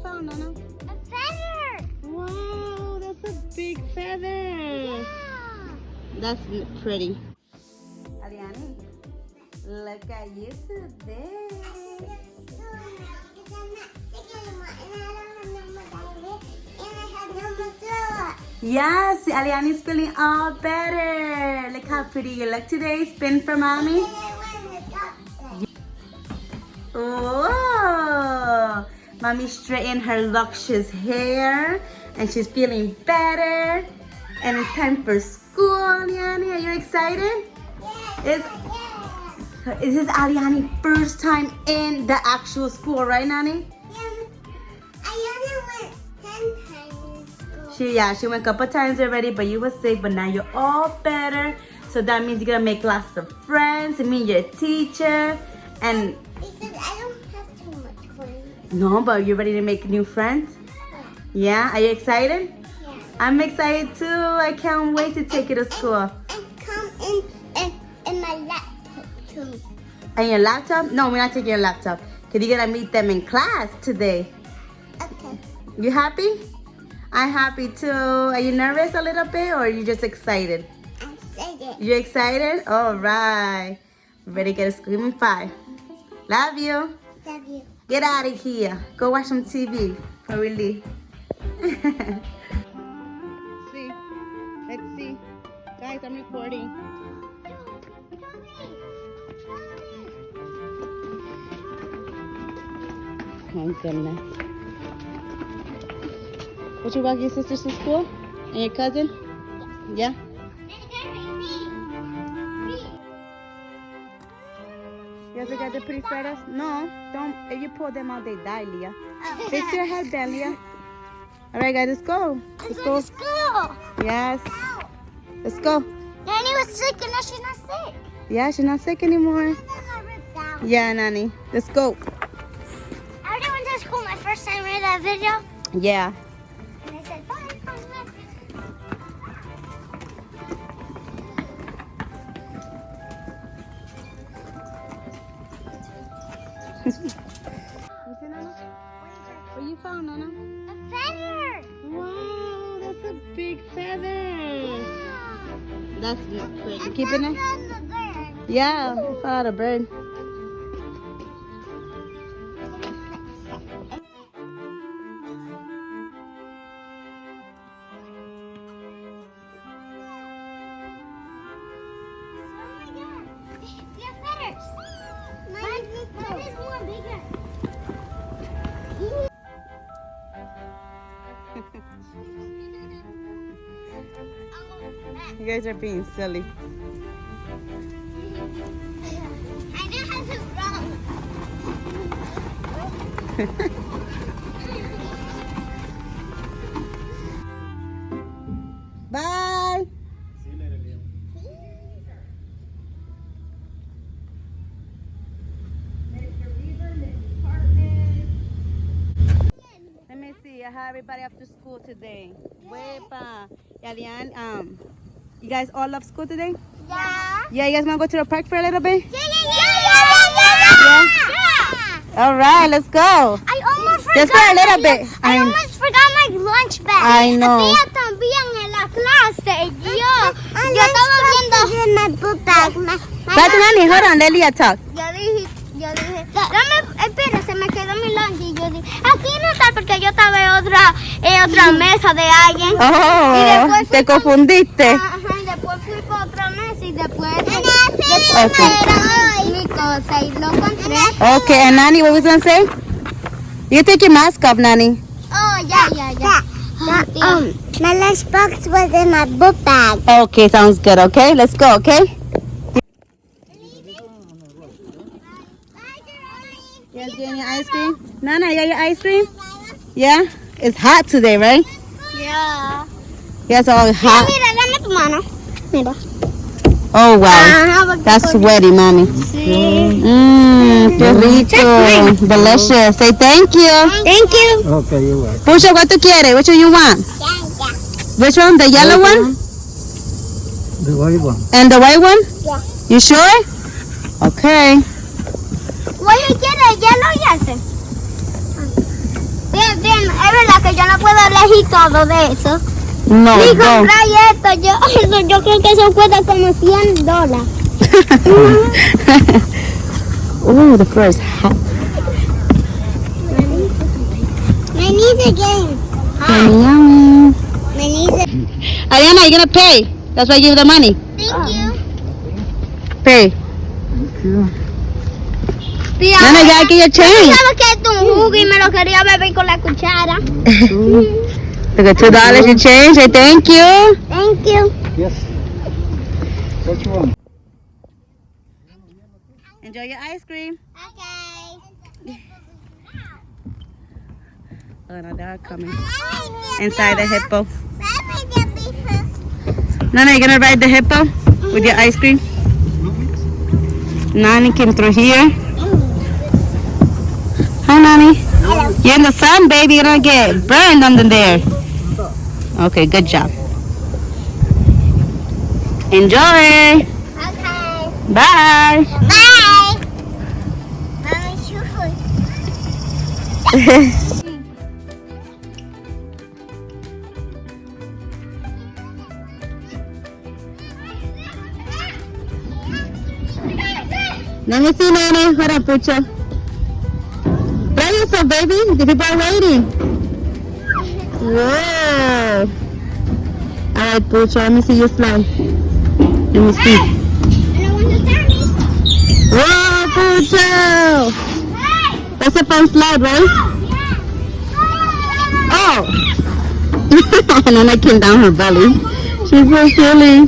found, Nana? A feather. Wow, that's a big feather. Yeah. That's pretty. Aliyani, look at you today. Yes, Aliyani's feeling all better. Look how pretty you look today. Spin for mommy. Oh, mommy straightened her luscious hair and she's feeling better. And it's time for school, Aliyani. Are you excited? Is this Aliyani's first time in the actual school, right, Nani? I only went 10 times in school. She went a couple times already, but you were sick, but now you're all better. So that means you're gonna make lots of friends. It means you're a teacher. And Because I don't have too much friends. no, but you're ready to make new friends? Yeah, are you excited? Yeah. I'm excited too. I can't wait to take you to school. And come in my laptop too. And your laptop? No, we're not taking your laptop. Because you're gonna meet them in class today. Okay. You happy? I'm happy too. Are you nervous a little bit or are you just excited? I said it. You excited? All right. Ready to get a screaming 5. Love you. Love you. Get out of here. Go watch some TV before we leave. See. Let's see. Guys, I'm recording. Oh goodness. What you walk your sisters to school? And your cousin? Yeah? You guys got the pretty feathers? No, don't. If you pull them out, they die, Leah. Fix your headband, Leah. All right, guys, let's go. Let's go. Let's go. Yes. Let's go. Nanny was sick and now she's not sick. Yeah, she's not sick anymore. And then I ripped out. Yeah, Nani. Let's go. I already went to school my first time in that video. Yeah. And I said, bye. What you found, Nana? A feather. Wow, that's a big feather. Yeah. That's pretty. And Keeping it? that's the bird. Yeah, I found a bird. Mine is more bigger. You guys are being silly. I know how to run. Bye. See you later, Liam. Let me see how everybody up to school today. Wepa. Aliyani, you guys all love school today? Yeah. Yeah, you guys want to go to the park for a little bit? Yeah. All right, let's go. I almost forgot. Just for a little bit. I almost forgot my lunch bag. I know. Tía también en la clase. Yo estaba viendo my book bag. But Nani, hold on, let Leah talk. Yo dije, espera, se me quedó mi lunch y yo dije, aquí no está porque yo estaba en otra mesa de alguien. Oh, Y después te confundiste. Ajá, y después fui para otra mesa y después Okay. era mi cosa y lo encontré. Okay, and Nani, what was you going to say? You take your mask off, Nani. Oh, yeah. My lunchbox was in my book bag. Okay, sounds good, okay? Let's go, okay? You guys getting your ice cream? Nana, you got your ice cream? Yeah? It's hot today, right? Yeah. Yeah, it's all hot. Mira, dame tu mano. Mira. Oh, wow. That's sweaty, mommy. Sí. Mmm, qué rico. Delicious. Say thank you. Thank you. Okay, you're welcome. Pusha, what tú quieres? Which one you want? Yeah. Which one? The yellow one? The white one. And the white one? Yeah. You sure? Okay. Voy a quiero el hielo y ese. Bien, yo no puedo elegir todo de eso. No, Ni go. comprar esto, yo creo que eso cuesta como $100. Oh, the first hat. My knees again. Yummy, yummy. My knees. Aliyani, you gonna pay? That's why I give you the money. Thank you. Pay. Thank you. Tía, Nana, ya que your change. ¿sabes que esto es un jugo y me lo quería beber con la cuchara? Look at $2 you change. Say thank you. Thank you. Yes. What you want? Enjoy your ice cream. Okay. Oh, no, they're coming. Inside the hippo. Baby, Nana, you gonna ride the hippo with your ice cream? Nani came through here. Hi, Nani. You're in the sun, baby. You're gonna get burned under there. Okay, good job. Enjoy. Okay. Bye. Bye. Mommy, shoot. Let me see, Nani. Hold up, Pucho. Play yourself, baby. The people are waiting. Whoa. All right, Pucho. Let me see you slide. Let me see. Whoa, Pucho. That's a fun slide, right? Oh. And then I came down her belly. She's so silly.